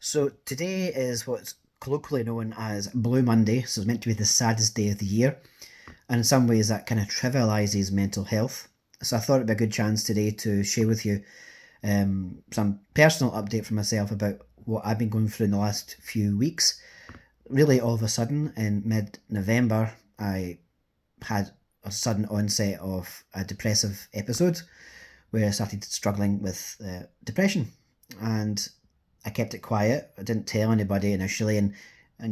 So today is what's colloquially known as Blue Monday, so it's meant to be the saddest day of the year, and in some ways that kind of trivialises mental health. So I thought it'd be a good chance today to share with you some personal update from myself about what I've been going through in the last few weeks. Really, all of a sudden, in mid-November, I had a sudden onset of a depressive episode where I started struggling with depression, and I kept it quiet. I didn't tell anybody initially, and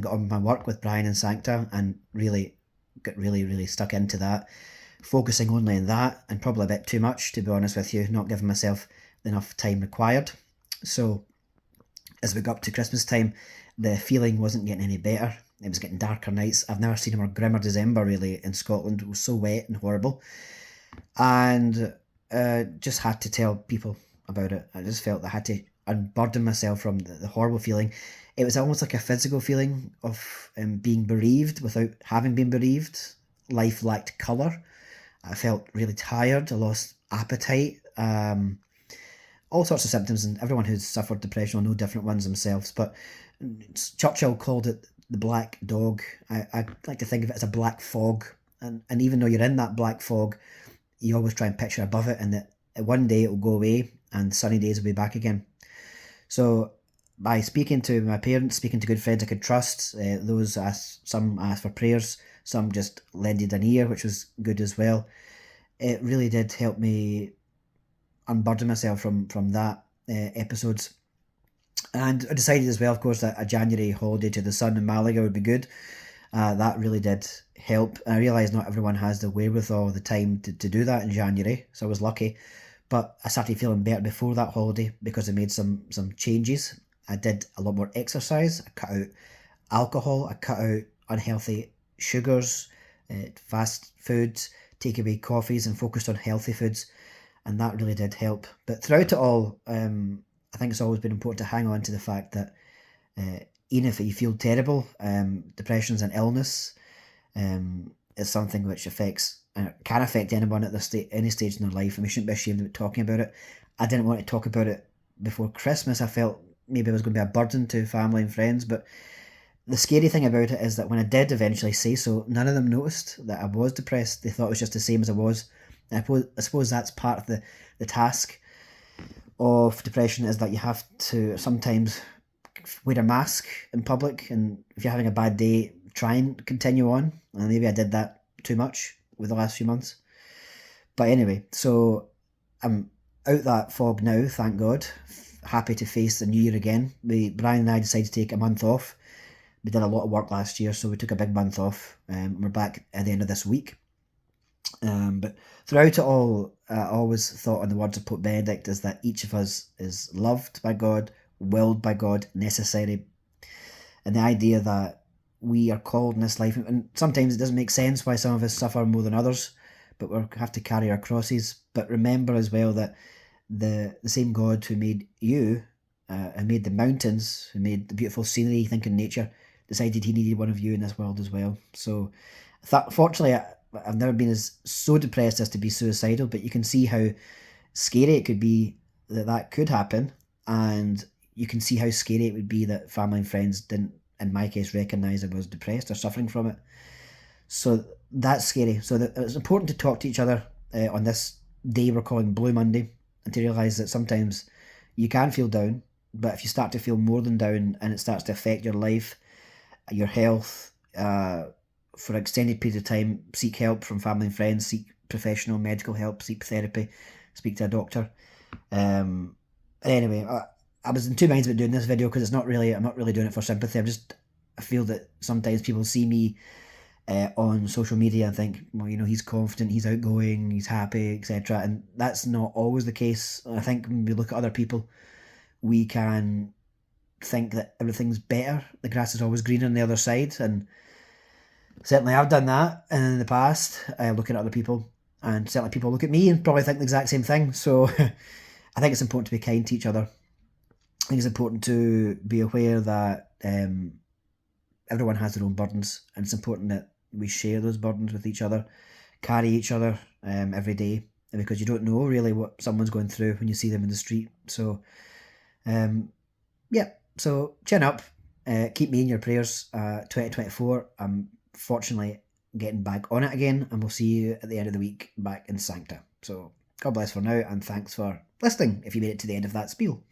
got on with my work with Brian and Sancta, and really got really stuck into that, focusing only on that, and probably a bit too much, to be honest with you, not giving myself enough time required. So as we got up to Christmas time, the feeling wasn't getting any better. It was getting darker nights. I've never seen a more grimmer December really in Scotland. It was so wet and horrible, and just had to tell people about it. I just felt I had to unburden myself from the horrible feeling. It was almost like a physical feeling of being bereaved without having been bereaved. Life lacked colour. I felt really tired. I lost appetite. All sorts of symptoms, and everyone who's suffered depression will know different ones themselves. But Churchill called it the black dog. I like to think of it as a black fog, and even though you're in that black fog, you always try and picture above it, and that one day it will go away and sunny days will be back again. So by speaking to my parents, speaking to good friends I could trust, some asked for prayers, some just lended an ear, which was good as well. It really did help me unburden myself from that episodes. And I decided as well, of course, that a January holiday to the sun in Malaga would be good. That really did help. I realised not everyone has the wherewithal, the time to do that in January, so I was lucky. But I started feeling better before that holiday because I made some changes. I did a lot more exercise. I cut out alcohol. I cut out unhealthy sugars, fast foods, takeaway coffees, and focused on healthy foods, and that really did help. But throughout it all, I think it's always been important to hang on to the fact that uh, even if you feel terrible, depression is an illness. It's something which affects can affect anyone at any stage in their life, and we shouldn't be ashamed of talking about it. I didn't want to talk about it before Christmas. I felt maybe it was going to be a burden to family and friends, but the scary thing about it is that when I did eventually say so, none of them noticed that I was depressed. They thought it was just the same as I was. And I suppose that's part of the task of depression, is that you have to sometimes wear a mask in public, and if you're having a bad day, try and continue on. And maybe I did that too much with the last few months. But anyway, so I'm out that fog now, thank God. Happy to face the new year again. Brian and I decided to take a month off. We did a lot of work last year, so we took a big month off. We're back at the end of this week. But throughout it all, I always thought on the words of Pope Benedict is that each of us is loved by God, willed by God, necessary. And the idea that we are called in this life, and sometimes it doesn't make sense why some of us suffer more than others, but we have to carry our crosses. But remember as well that the same God who made you and made the mountains, who made the beautiful scenery, think in nature, decided he needed one of you in this world as well. So, fortunately, I've never been as so depressed as to be suicidal, but you can see how scary it could be that that could happen, and you can see how scary it would be that family and friends didn't, in my case, recognise I was depressed or suffering from it. So that's scary. So it's important to talk to each other on this day we're calling Blue Monday, and to realise that sometimes you can feel down, but if you start to feel more than down and it starts to affect your life, your health, for an extended period of time, seek help from family and friends, seek professional medical help, seek therapy, speak to a doctor. Anyway, I was in two minds about doing this video because I'm not really doing it for sympathy. I feel that sometimes people see me on social media and think, well, he's confident, he's outgoing, he's happy, etc. And that's not always the case. I think when we look at other people, we can think that everything's better. The grass is always greener on the other side, and certainly I've done that in the past. Looking at other people, and certainly people look at me and probably think the exact same thing. So I think it's important to be kind to each other. I think it's important to be aware that everyone has their own burdens, and it's important that we share those burdens with each other, carry each other every day, because you don't know really what someone's going through when you see them in the street. So, yeah, So chin up, keep me in your prayers. 2024, I'm fortunately getting back on it again, and we'll see you at the end of the week back in Sancta. So God bless for now, and thanks for listening if you made it to the end of that spiel.